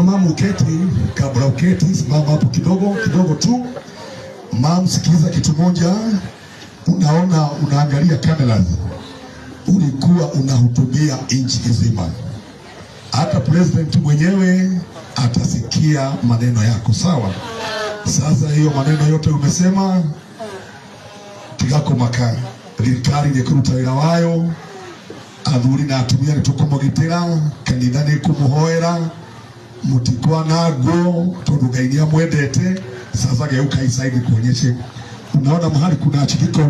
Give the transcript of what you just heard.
mama uketi, kabla uketi simama hapo kidogo tu. Mama, sikiza kitu moja. Unaangalia kamera. Ulikuwa unahutubia nchi nzima. Hata president mwenyewe atasikia maneno yako, sawa? Sasa hiyo maneno yote umesema tigako maka thirikari ni kuruta wira wayo, athuri na atumia ni tukumugitira, kanitha ni kumuhoera, mutikwa nago tondu Ngai ni amwendete. Sasa geuka isaidi kuonyeshe. Unaona mahali kuna chikiko